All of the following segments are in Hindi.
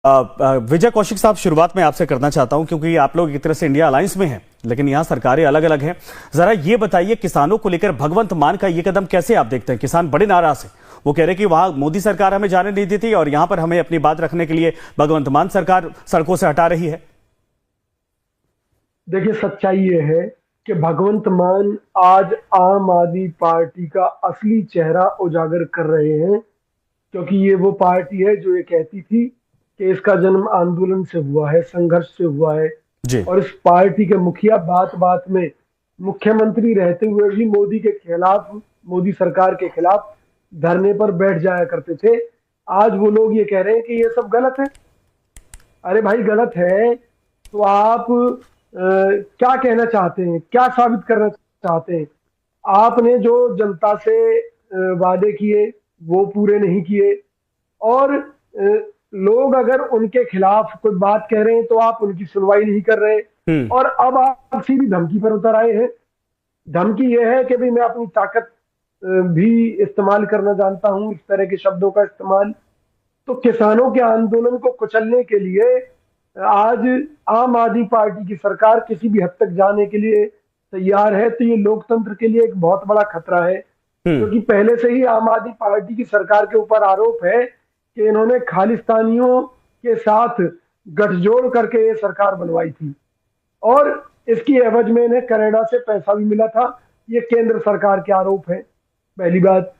विजय कौशिक साहब, शुरुआत में आपसे करना चाहता हूं क्योंकि आप लोग एक तरह से इंडिया अलायंस में हैं, लेकिन यहां सरकारें अलग अलग हैं। जरा ये बताइए, किसानों को लेकर भगवंत मान का ये कदम कैसे आप देखते हैं? किसान बड़े नाराज हैं, वो कह रहे हैं कि वहां मोदी सरकार हमें जाने नहीं देती और यहां पर हमें अपनी बात रखने के लिए भगवंत मान सरकार सड़कों से हटा रही है। देखिए, सच्चाई ये है कि भगवंत मान आज आम आदमी पार्टी का असली चेहरा उजागर कर रहे हैं, क्योंकि ये वो पार्टी है जो ये कहती थी कि इसका जन्म आंदोलन से हुआ है, संघर्ष से हुआ है। जी। और इस पार्टी के मुखिया बात बात में मुख्यमंत्री रहते हुए भी मोदी के खिलाफ, मोदी सरकार के खिलाफ धरने पर बैठ जाया करते थे। आज वो लोग ये कह रहे हैं कि ये सब गलत है। अरे भाई, गलत है तो आप क्या कहना चाहते हैं, क्या साबित करना चाहते हैं? आपने जो जनता से वादे किए वो पूरे नहीं किए, और लोग अगर उनके खिलाफ कोई बात कह रहे हैं तो आप उनकी सुनवाई नहीं कर रहे। और अब आप सीधी धमकी पर उतर आए हैं। धमकी यह है कि भाई मैं अपनी ताकत भी इस्तेमाल करना जानता हूं, इस तरह के शब्दों का इस्तेमाल। तो किसानों के आंदोलन को कुचलने के लिए आज आम आदमी पार्टी की सरकार किसी भी हद तक जाने के लिए तैयार है। तो ये लोकतंत्र के लिए एक बहुत बड़ा खतरा है, क्योंकि पहले से ही आम आदमी पार्टी की सरकार के ऊपर आरोप है कि इन्होंने खालिस्तानियों के साथ गठजोड़ करके ये सरकार बनवाई थी, और इसकी एवज में इन्हें कनाडा से पैसा भी मिला था। ये केंद्र सरकार के आरोप है, पहली बात।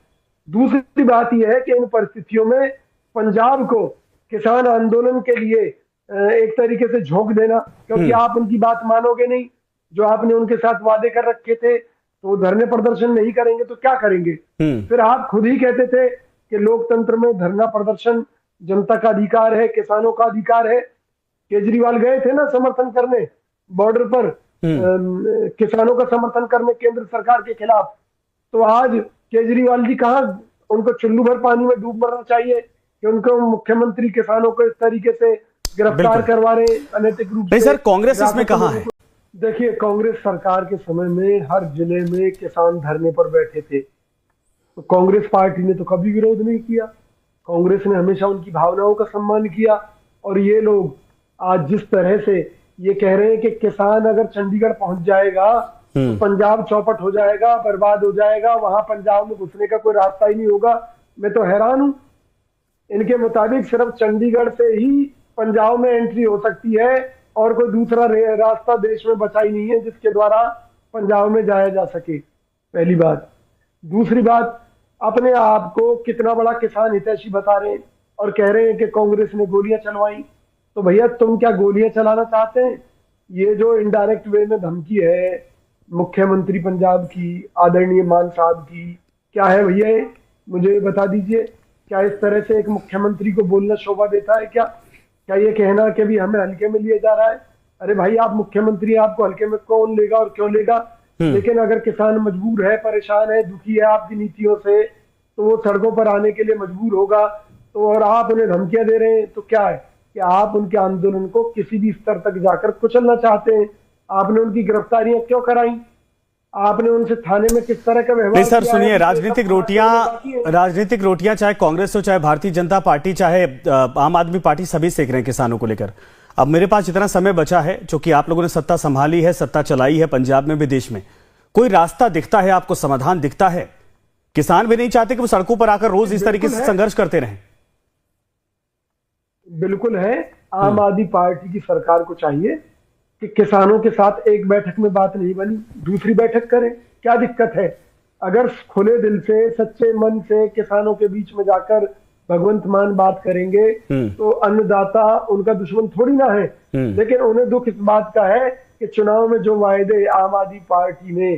दूसरी बात यह है कि इन परिस्थितियों में पंजाब को किसान आंदोलन के लिए एक तरीके से झोंक देना, क्योंकि आप उनकी बात मानोगे नहीं, जो आपने उनके साथ वादे कर रखे थे, तो वो धरने प्रदर्शन नहीं करेंगे तो क्या करेंगे? फिर आप खुद ही कहते थे कि लोकतंत्र में धरना प्रदर्शन जनता का अधिकार है, किसानों का अधिकार है। केजरीवाल गए थे ना समर्थन करने बॉर्डर पर, किसानों का समर्थन करने केंद्र सरकार के खिलाफ। तो आज केजरीवाल जी कहाँ, उनको चुल्लू भर पानी में डूब मरना चाहिए कि उनको मुख्यमंत्री किसानों को इस तरीके से गिरफ्तार करवा रहे अनैतिक रूप से। सर, कांग्रेस इसमें कहाँ है? देखिए, कांग्रेस सरकार के समय में हर जिले में किसान धरने पर बैठे थे, तो कांग्रेस पार्टी ने तो कभी विरोध नहीं किया। कांग्रेस ने हमेशा उनकी भावनाओं का सम्मान किया। और ये लोग आज जिस तरह से ये कह रहे हैं कि किसान अगर चंडीगढ़ पहुंच जाएगा तो पंजाब चौपट हो जाएगा, बर्बाद हो जाएगा, वहां पंजाब में घुसने का कोई रास्ता ही नहीं होगा, मैं तो हैरान हूं। इनके मुताबिक सिर्फ चंडीगढ़ से ही पंजाब में एंट्री हो सकती है, और कोई दूसरा रास्ता देश में बचा ही नहीं है जिसके द्वारा पंजाब में जाया जा सके, पहली बात। दूसरी बात, अपने आप को कितना बड़ा किसान हितैषी बता रहे हैं और कह रहे हैं कि कांग्रेस ने गोलियां चलवाई। तो भैया, तुम क्या गोलियां चलाना चाहते हैं? ये जो इनडायरेक्ट वे में धमकी है मुख्यमंत्री पंजाब की, आदरणीय मान साहब की, क्या है भैया? मुझे बता दीजिए, क्या इस तरह से एक मुख्यमंत्री को बोलना शोभा देता है? क्या ये कहना कि भी हमें हल्के में लिया जा रहा है? अरे भाई, आप मुख्यमंत्री, आपको हल्के में कौन लेगा और क्यों लेगा? लेकिन अगर किसान मजबूर है, परेशान है, दुखी है आपकी नीतियों से, तो वो सड़कों पर आने के लिए मजबूर होगा। तो और आप उन्हें धमकियां दे रहे हैं, तो क्या है कि आप उनके आंदोलन को किसी भी स्तर तक जाकर कुचलना चाहते हैं। आपने उनकी गिरफ्तारियां क्यों कराई? आपने उनसे थाने में किस तरह का व्यवहार? नहीं सर, सुनिए, राजनीतिक रोटियां चाहे कांग्रेस हो, चाहे भारतीय जनता पार्टी, चाहे आम आदमी पार्टी, सभी सेक रहे हैं किसानों को लेकर। अब मेरे पास जितना समय बचा है, चूंकि आप लोगों ने सत्ता संभाली है, सत्ता चलाई है पंजाब में, विदेश में, कोई रास्ता दिखता है आपको, समाधान दिखता है? किसान भी नहीं चाहते कि वो सड़कों पर आकर रोज इस तरीके से संघर्ष करते रहें। बिल्कुल है। आम आदमी पार्टी की सरकार को चाहिए कि किसानों के साथ एक बैठक में बात नहीं बनी, दूसरी बैठक करें। क्या दिक्कत है? अगर खुले दिल से, सच्चे मन से किसानों के बीच में जाकर भगवंत मान बात करेंगे तो अन्नदाता उनका दुश्मन थोड़ी ना है। लेकिन उन्हें दुख इस बात का है कि चुनाव में जो वायदे आम आदमी पार्टी ने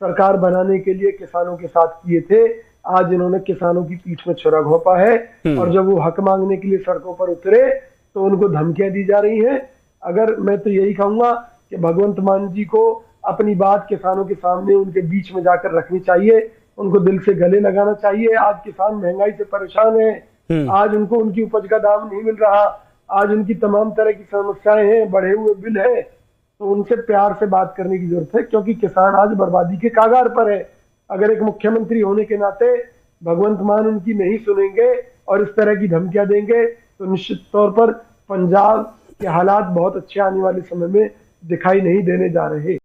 सरकार बनाने के लिए किसानों के साथ किए थे, आज इन्होंने किसानों की पीठ में छुरा घोंपा है। और जब वो हक मांगने के लिए सड़कों पर उतरे तो उनको धमकियां दी जा रही हैं। अगर मैं तो यही कहूंगा कि भगवंत मान जी को अपनी बात किसानों के सामने, उनके बीच में जाकर रखनी चाहिए, उनको दिल से गले लगाना चाहिए। आज किसान महंगाई से परेशान है, आज उनको उनकी उपज का दाम नहीं मिल रहा, आज उनकी तमाम तरह की समस्याएं हैं, बढ़े हुए बिल है। तो उनसे प्यार से बात करने की जरूरत है, क्योंकि किसान आज बर्बादी के कागार पर है। अगर एक मुख्यमंत्री होने के नाते भगवंत मान उनकी नहीं सुनेंगे और इस तरह की धमकियां देंगे तो निश्चित तौर पर पंजाब के हालात बहुत अच्छे आने वाले समय में दिखाई नहीं देने जा रहे।